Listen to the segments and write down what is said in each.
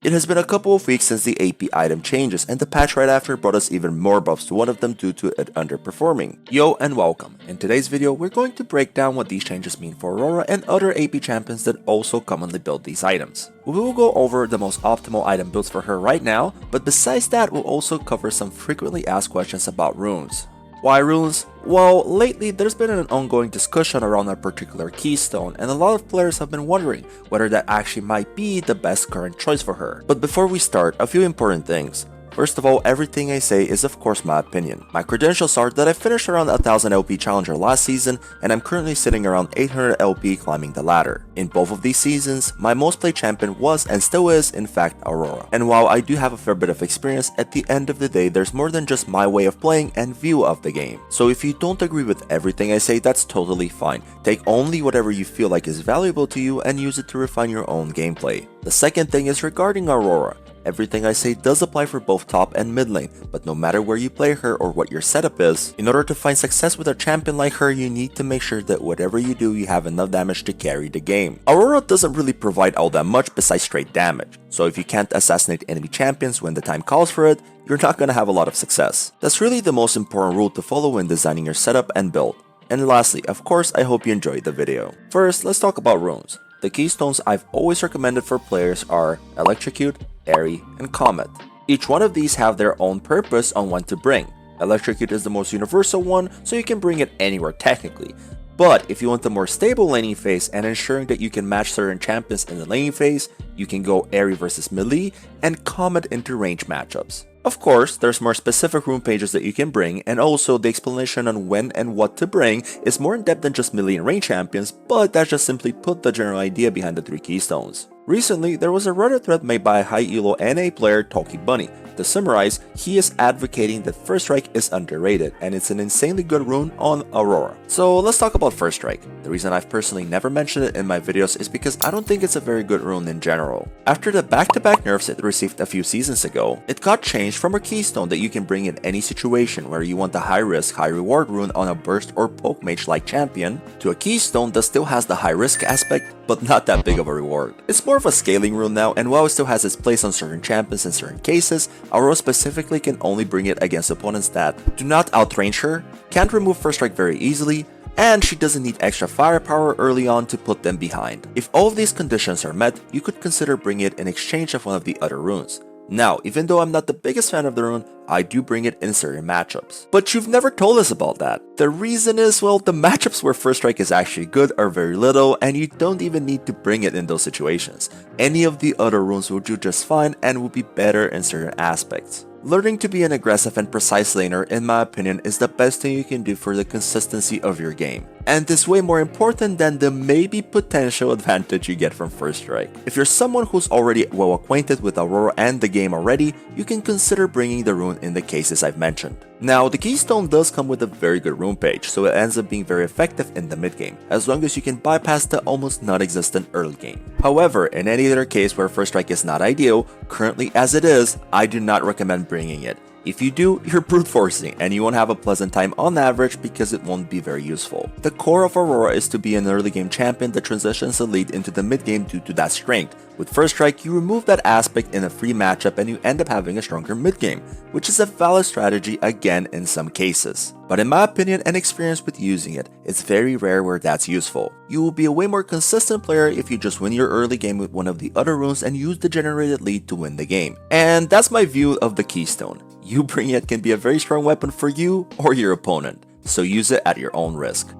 It has been a couple of weeks since the AP item changes, and the patch right after brought us even more buffs to one of them due to it underperforming. Yo and welcome. In today's video, we're going to break down what these changes mean for Aurora and other AP champions that also commonly build these items. We will go over the most optimal item builds for her right now, but besides that, we'll also cover some frequently asked questions about runes. Why runes? Well, lately there's been an ongoing discussion around a particular keystone, and a lot of players have been wondering whether that actually might be the best current choice for her. But before we start, a few important things. First of all, everything I say is of course my opinion. My credentials are that I finished around 1000 LP Challenger last season, and I'm currently sitting around 800 LP climbing the ladder. In both of these seasons, my most played champion was and still is in fact Aurora. And while I do have a fair bit of experience, at the end of the day there's more than just my way of playing and view of the game. So if you don't agree with everything I say, that's totally fine. Take only whatever you feel like is valuable to you and use it to refine your own gameplay. The second thing is regarding Aurora. Everything I say does apply for both top and mid lane, but no matter where you play her or what your setup is, in order to find success with a champion like her, you need to make sure that whatever you do, you have enough damage to carry the game. Aurora doesn't really provide all that much besides straight damage, so if you can't assassinate enemy champions when the time calls for it, you're not gonna have a lot of success. That's really the most important rule to follow when designing your setup and build. And lastly, of course, I hope you enjoyed the video. First, let's talk about runes. The keystones I've always recommended for players are Electrocute, Airy, and Comet. Each one of these have their own purpose on when to bring. Electrocute is the most universal one, so you can bring it anywhere technically. But if you want the more stable laning phase and ensuring that you can match certain champions in the laning phase, you can go Airy versus melee and Comet into range matchups. Of course, there's more specific rune pages that you can bring, and also the explanation on when and what to bring is more in depth than just melee and range champions, but that just simply put the general idea behind the 3 keystones. Recently, there was a Reddit thread made by a high elo NA player Talky Bunny. To summarize, he is advocating that First Strike is underrated, and it's an insanely good rune on Aurora. So let's talk about First Strike. The reason I've personally never mentioned it in my videos is because I don't think it's a very good rune in general. After the back-to-back nerfs it received a few seasons ago, it got changed from a keystone that you can bring in any situation where you want a high-risk, high-reward rune on a burst or poke mage-like champion, to a keystone that still has the high-risk aspect, but not that big of a reward. It's more of a scaling rune now, and while it still has its place on certain champions in certain cases, Aurora specifically can only bring it against opponents that do not outrange her, can't remove First Strike very easily, and she doesn't need extra firepower early on to put them behind. If all of these conditions are met, you could consider bringing it in exchange of one of the other runes. Now, even though I'm not the biggest fan of the rune, I do bring it in certain matchups. But you've never told us about that. The reason is, well, the matchups where First Strike is actually good are very little, and you don't even need to bring it in those situations. Any of the other runes will do just fine and will be better in certain aspects. Learning to be an aggressive and precise laner, in my opinion, is the best thing you can do for the consistency of your game. And is way more important than the maybe potential advantage you get from First Strike. If you're someone who's already well acquainted with Aurora and the game already, you can consider bringing the rune in the cases I've mentioned. Now, the keystone does come with a very good rune page, so it ends up being very effective in the mid game, as long as you can bypass the almost non-existent early game. However, in any other case where First Strike is not ideal, currently as it is, I do not recommend bringing it. If you do, you're brute forcing, and you won't have a pleasant time on average because it won't be very useful. The core of Aurora is to be an early game champion that transitions the lead into the mid game due to that strength. With First Strike, you remove that aspect in a free matchup and you end up having a stronger mid game, which is a valid strategy again in some cases. But in my opinion and experience with using it, it's very rare where that's useful. You will be a way more consistent player if you just win your early game with one of the other runes and use the generated lead to win the game. And that's my view of the keystone. You bringing it can be a very strong weapon for you or your opponent, so use it at your own risk.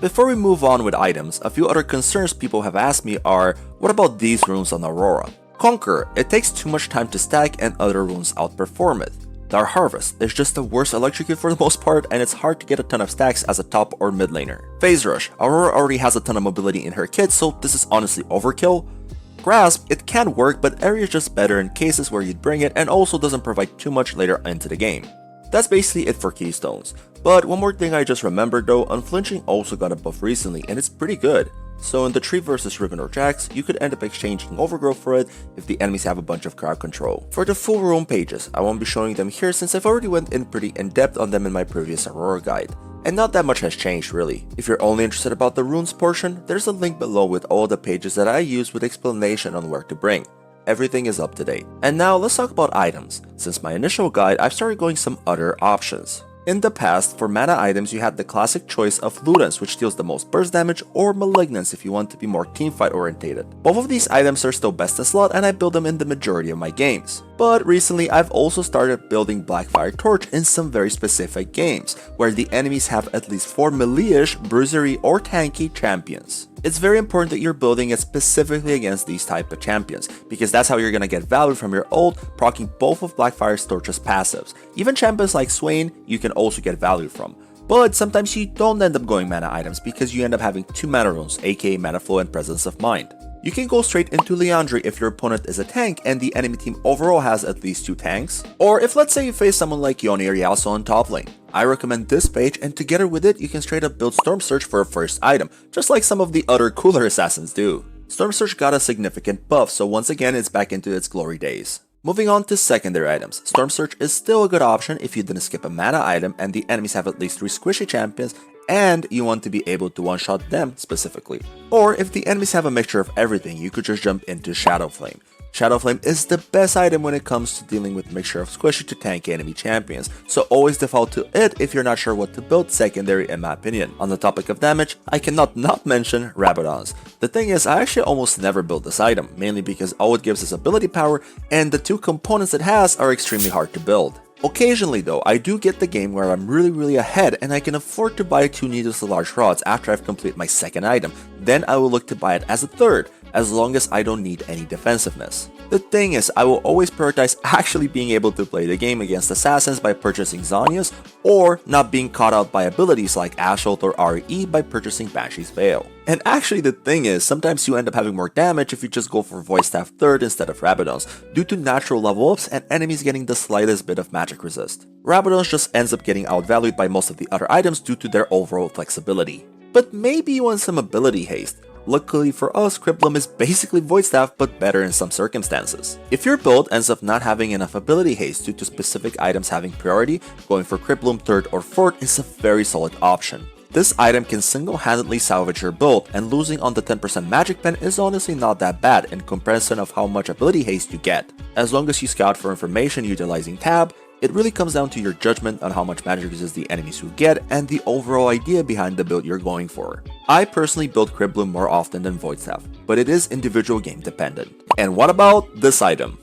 Before we move on with items, a few other concerns people have asked me are, what about these runes on Aurora? Conquer, it takes too much time to stack and other runes outperform it. Dark Harvest is just the worst electrocute for the most part, and it's hard to get a ton of stacks as a top or mid laner. Phase Rush, Aurora already has a ton of mobility in her kit, so this is honestly overkill. Grasp, it can work, but Airy is just better in cases where you'd bring it and also doesn't provide too much later into the game. That's basically it for keystones. But one more thing I just remembered though, Unflinching also got a buff recently and it's pretty good. So in the Tree vs Riven or Jax, you could end up exchanging Overgrowth for it if the enemies have a bunch of crowd control. For the full rune pages, I won't be showing them here since I've already went in pretty in depth on them in my previous Aurora guide. And not that much has changed really. If you're only interested about the runes portion, there's a link below with all the pages that I use with explanation on where to bring. Everything is up to date. And now let's talk about items. Since my initial guide, I've started going some other options. In the past, for mana items, you had the classic choice of Ludens, which deals the most burst damage, or Malignance if you want to be more teamfight orientated. Both of these items are still best in slot, and I build them in the majority of my games. But recently, I've also started building Blackfire Torch in some very specific games, where the enemies have at least 4 melee-ish, bruisery, or tanky champions. It's very important that you're building it specifically against these type of champions, because that's how you're gonna get value from your ult, proccing both of Blackfire Torch's passives. Even champions like Swain, you can also get value from. But sometimes you don't end up going mana items because you end up having 2 mana runes, aka Mana Flow and Presence of Mind. You can go straight into Liandry if your opponent is a tank and the enemy team overall has at least 2 tanks, or if let's say you face someone like Yone or Yasuo on top lane. I recommend this page, and together with it you can straight up build Storm Surge for a first item, just like some of the other cooler assassins do. Storm Surge got a significant buff, so once again it's back into its glory days. Moving on to secondary items, Storm Surge is still a good option if you didn't skip a mana item and the enemies have at least 3 squishy champions and you want to be able to one-shot them specifically. Or if the enemies have a mixture of everything, you could just jump into Shadow Flame. Shadow Flame is the best item when it comes to dealing with a mixture of squishy to tanky enemy champions, so always default to it if you're not sure what to build secondary in my opinion. On the topic of damage, I cannot not mention Rabadons. The thing is, I actually almost never build this item, mainly because all it gives is ability power, and the 2 components it has are extremely hard to build. Occasionally though, I do get the game where I'm really ahead and I can afford to buy 2 needlessly large rods after I've completed my second item, then I will look to buy it as a third, as long as I don't need any defensiveness. The thing is, I will always prioritize actually being able to play the game against assassins by purchasing Zhonya's, or not being caught out by abilities like Assault or RE by purchasing Banshee's Veil. And actually the thing is, sometimes you end up having more damage if you just go for Voice Staff third instead of Rabadons, due to natural level ups and enemies getting the slightest bit of magic resist. Rabadons just ends up getting outvalued by most of the other items due to their overall flexibility. But maybe you want some ability haste. Luckily for us, Criblum is basically Void Staff but better in some circumstances. If your build ends up not having enough ability haste due to specific items having priority, going for Criblum 3rd or 4th is a very solid option. This item can single-handedly salvage your build, and losing on the 10% magic pen is honestly not that bad in comparison of how much ability haste you get. As long as you scout for information utilizing tab, it really comes down to your judgment on how much magic resist the enemies will get and the overall idea behind the build you're going for. I personally build Criblum more often than Void Staff, but it is individual game dependent. And what about this item?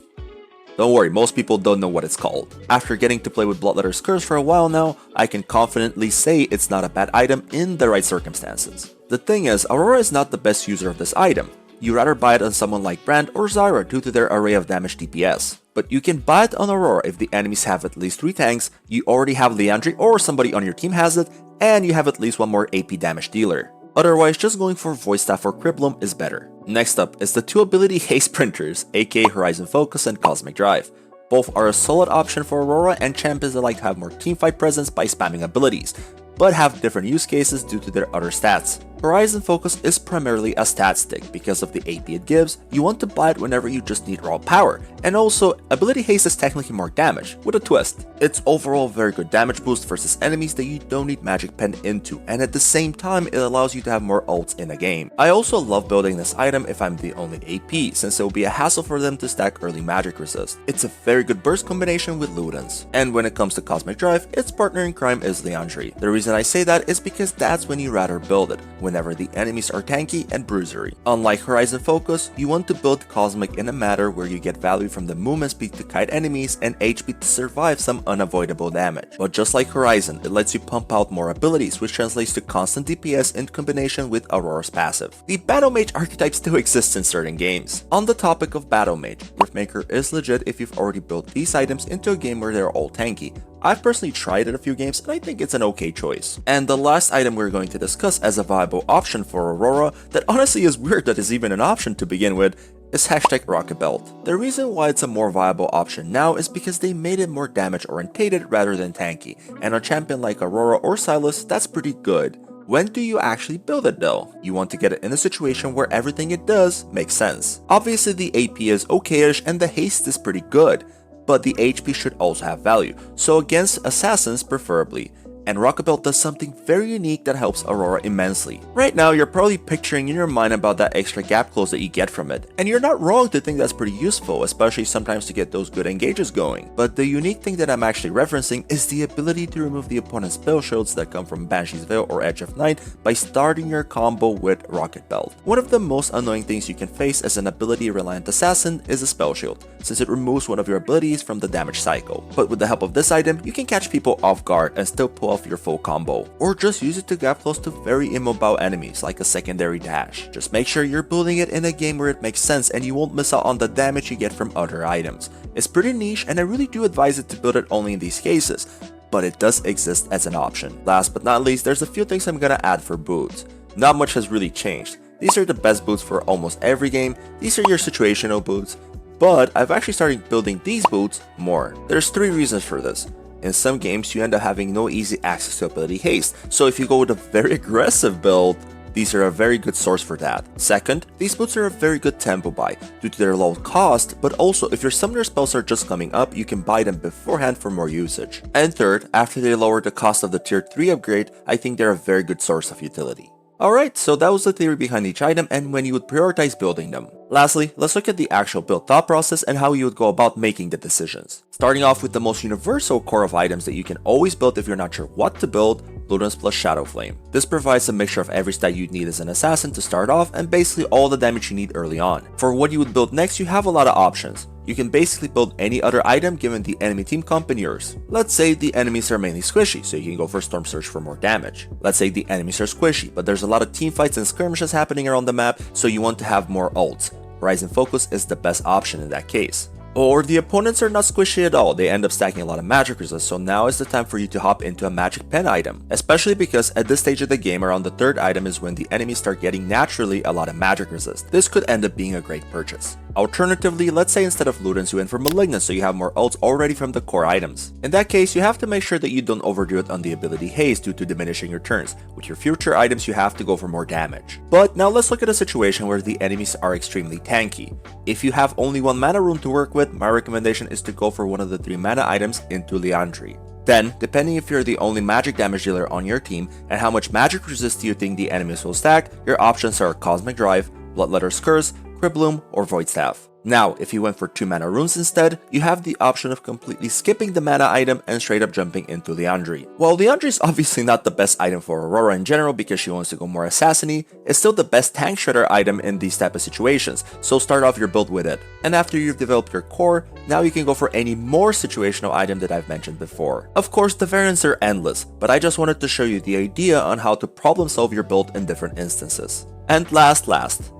Don't worry, most people don't know what it's called. After getting to play with Bloodletter's Curse for a while now, I can confidently say it's not a bad item in the right circumstances. The thing is, Aurora is not the best user of this item. You rather buy it on someone like Brand or Zyra due to their array of damage DPS. But you can buy it on Aurora if the enemies have at least 3 tanks, you already have Liandry or somebody on your team has it, and you have at least 1 more AP damage dealer. Otherwise, just going for Voice Staff or Criblum is better. Next up is the 2 ability haste printers, aka Horizon Focus and Cosmic Drive. Both are a solid option for Aurora and champions that like to have more teamfight presence by spamming abilities, but have different use cases due to their other stats. Horizon Focus is primarily a stat stick because of the AP it gives. You want to buy it whenever you just need raw power, and also ability haste is technically more damage, with a twist. It's overall very good damage boost versus enemies that you don't need magic pen into, and at the same time it allows you to have more ults in a game. I also love building this item if I'm the only AP, since it will be a hassle for them to stack early magic resist. It's a very good burst combination with Ludens. And when it comes to Cosmic Drive, its partner in crime is Liandry. The reason I say that is because that's when you rather build it, whenever the enemies are tanky and bruisery. Unlike Horizon Focus, you want to build Cosmic in a manner where you get value from the movement speed to kite enemies and HP to survive some unavoidable damage. But just like Horizon, it lets you pump out more abilities, which translates to constant DPS in combination with Aurora's passive. The Battle Mage archetype still exists in certain games. On the topic of Battle Mage, Riftmaker is legit if you've already built these items into a game where they're all tanky. I've personally tried it a few games and I think it's an okay choice. And the last item we're going to discuss as a viable option for Aurora that honestly is weird that is even an option to begin with is hashtag Rocket Belt. The reason why it's a more viable option now is because they made it more damage orientated rather than tanky, and on a champion like Aurora or Silas, that's pretty good. When do you actually build it though? You want to get it in a situation where everything it does makes sense. Obviously the AP is okayish and the haste is pretty good, but the HP should also have value, so against assassins preferably. And Rocket Belt does something very unique that helps Aurora immensely. Right now, you're probably picturing in your mind about that extra gap close that you get from it, and you're not wrong to think that's pretty useful, especially sometimes to get those good engages going. But the unique thing that I'm actually referencing is the ability to remove the opponent's spell shields that come from Banshee's Veil or Edge of Night by starting your combo with Rocket Belt. One of the most annoying things you can face as an ability-reliant assassin is a spell shield, since it removes one of your abilities from the damage cycle. But with the help of this item, you can catch people off guard and still pull off your full combo, or just use it to gap close to very immobile enemies like a secondary dash. Just make sure you're building it in a game where it makes sense and you won't miss out on the damage you get from other items. It's pretty niche and I really do advise it to build it only in these cases, but it does exist as an option. Last but not least, there's a few things I'm gonna add for boots. Not much has really changed. These are the best boots for almost every game. These are your situational boots, but I've actually started building these boots more. There's 3 reasons for this. In some games, you end up having no easy access to ability haste, so if you go with a very aggressive build, these are a very good source for that. Second, these boots are a very good tempo buy due to their low cost, but also if your summoner spells are just coming up, you can buy them beforehand for more usage. And third, after they lower the cost of the tier 3 upgrade, I think they're a very good source of utility. Alright, so that was the theory behind each item and when you would prioritize building them. Lastly, let's look at the actual build thought process and how you would go about making the decisions. Starting off with the most universal core of items that you can always build if you're not sure what to build, Ludens plus Shadow Flame. This provides a mixture of every stat you'd need as an assassin to start off and basically all the damage you need early on. For what you would build next, you have a lot of options. You can basically build any other item given the enemy team comp and yours. Let's say the enemies are mainly squishy, so you can go for Storm Surge for more damage. Let's say the enemies are squishy, but there's a lot of team fights and skirmishes happening around the map, so you want to have more ults. Rise and Focus is the best option in that case. Or the opponents are not squishy at all, they end up stacking a lot of magic resist, so now is the time for you to hop into a magic pen item. Especially because at this stage of the game, around the 3rd item is when the enemies start getting naturally a lot of magic resist. This could end up being a great purchase. Alternatively, let's say instead of Ludens you went for Malignant so you have more ults already from the core items. In that case, you have to make sure that you don't overdo it on the ability Haste due to diminishing your turns. With your future items you have to go for more damage. But now let's look at a situation where the enemies are extremely tanky. If you have only 1 mana rune to work with, my recommendation is to go for one of the 3 mana items into Liandry. Then, depending if you're the only magic damage dealer on your team and how much magic resist you think the enemies will stack, your options are Cosmic Drive, Bloodletter's Curse, Cribloom, or Void Staff. Now, if you went for 2 mana runes instead, you have the option of completely skipping the mana item and straight up jumping into Liandry. While Liandry is obviously not the best item for Aurora in general because she wants to go more assassin-y, it's still the best tank shredder item in these type of situations, so start off your build with it. And after you've developed your core, now you can go for any more situational item that I've mentioned before. Of course, the variants are endless, but I just wanted to show you the idea on how to problem solve your build in different instances. And last,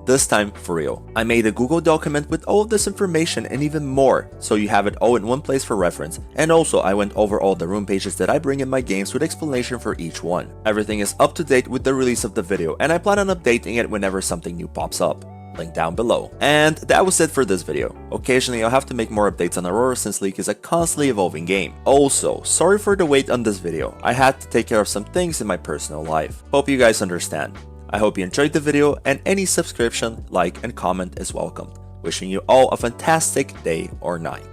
this time for real. I made a Google document with all of this information and even more, so you have it all in one place for reference, and also I went over all the rune pages that I bring in my games with explanation for each one. Everything is up to date with the release of the video, and I plan on updating it whenever something new pops up. Link down below. And that was it for this video. Occasionally I'll have to make more updates on Aurora since League is a constantly evolving game. Also, sorry for the wait on this video. I had to take care of some things in my personal life. Hope you guys understand. I hope you enjoyed the video and any subscription, like, and comment is welcomed. Wishing you all a fantastic day or night.